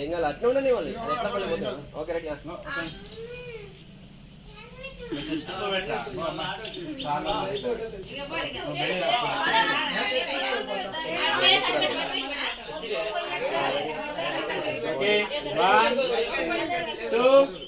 ఏం కాదు అట్లా ఉండని వాళ్ళు ఎట్లా మళ్ళీ పోతారు. Okay ready. Okay, 1, 2